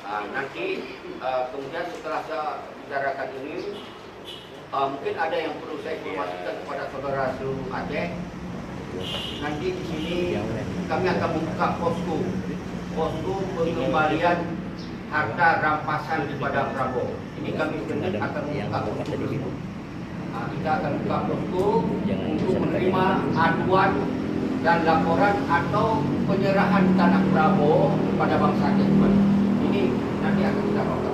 Nanti kemudian setelah saya bicarakan ini, mungkin ada yang perlu saya informasikan kepada saudara seluruh Aceh. Nanti di sini kami akan membuka posko pengembalian harta rampasan kepada Prabowo. Ini kami akan membuka posko. Kita akan buka posko untuk menerima aduan dan laporan atau penyerahan tanah Prabowo kepada bangsa Aceh. Ini nanti akan kita bawa.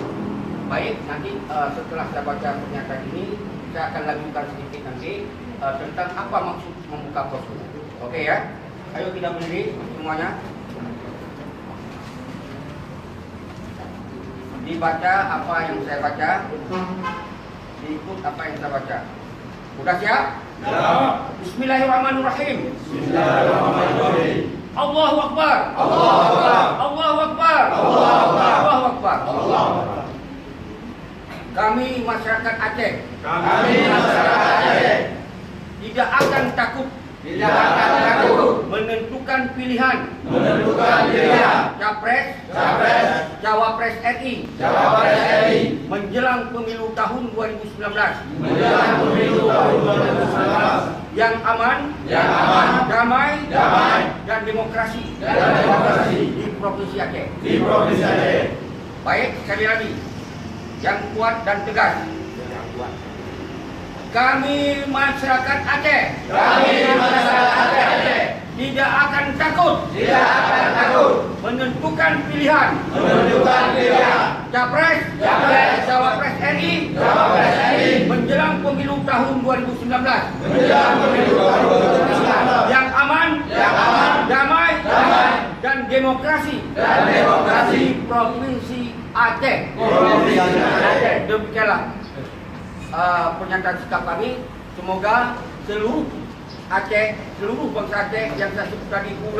Baik, nanti setelah saya baca pernyataan ini, saya akan lanjutkan sedikit nanti tentang apa maksud membuka posko. Oke ya, ayo kita berdiri semuanya. Dibaca apa yang saya baca, diikut apa yang saya baca. Sudah siap? Ya. Bismillahirrahmanirrahim. Bismillahirrahmanirrahim. Allahu Akbar. Allahu Akbar. Allahu Akbar. Allahu Akbar. Allahu Akbar. Allahu Akbar. Kami masyarakat Aceh Kami masyarakat Aceh tidak akan takut menentukan pilihan capres, cawapres RI menjelang pemilu tahun 2019 yang aman, damai, dan demokrasi di Provinsi Aceh. Baik, sekali lagi, yang kuat dan tegas. Kami masyarakat Aceh tidak akan takut menentukan pilihan capres, cawapres RI menjelang pemilu tahun 2019 yang aman, damai, dan demokrasi di Provinsi Aceh. Demikianlah pernyataan sikap kami. Semoga seluruh bangsa Aceh yang saya sebut tadi ulang.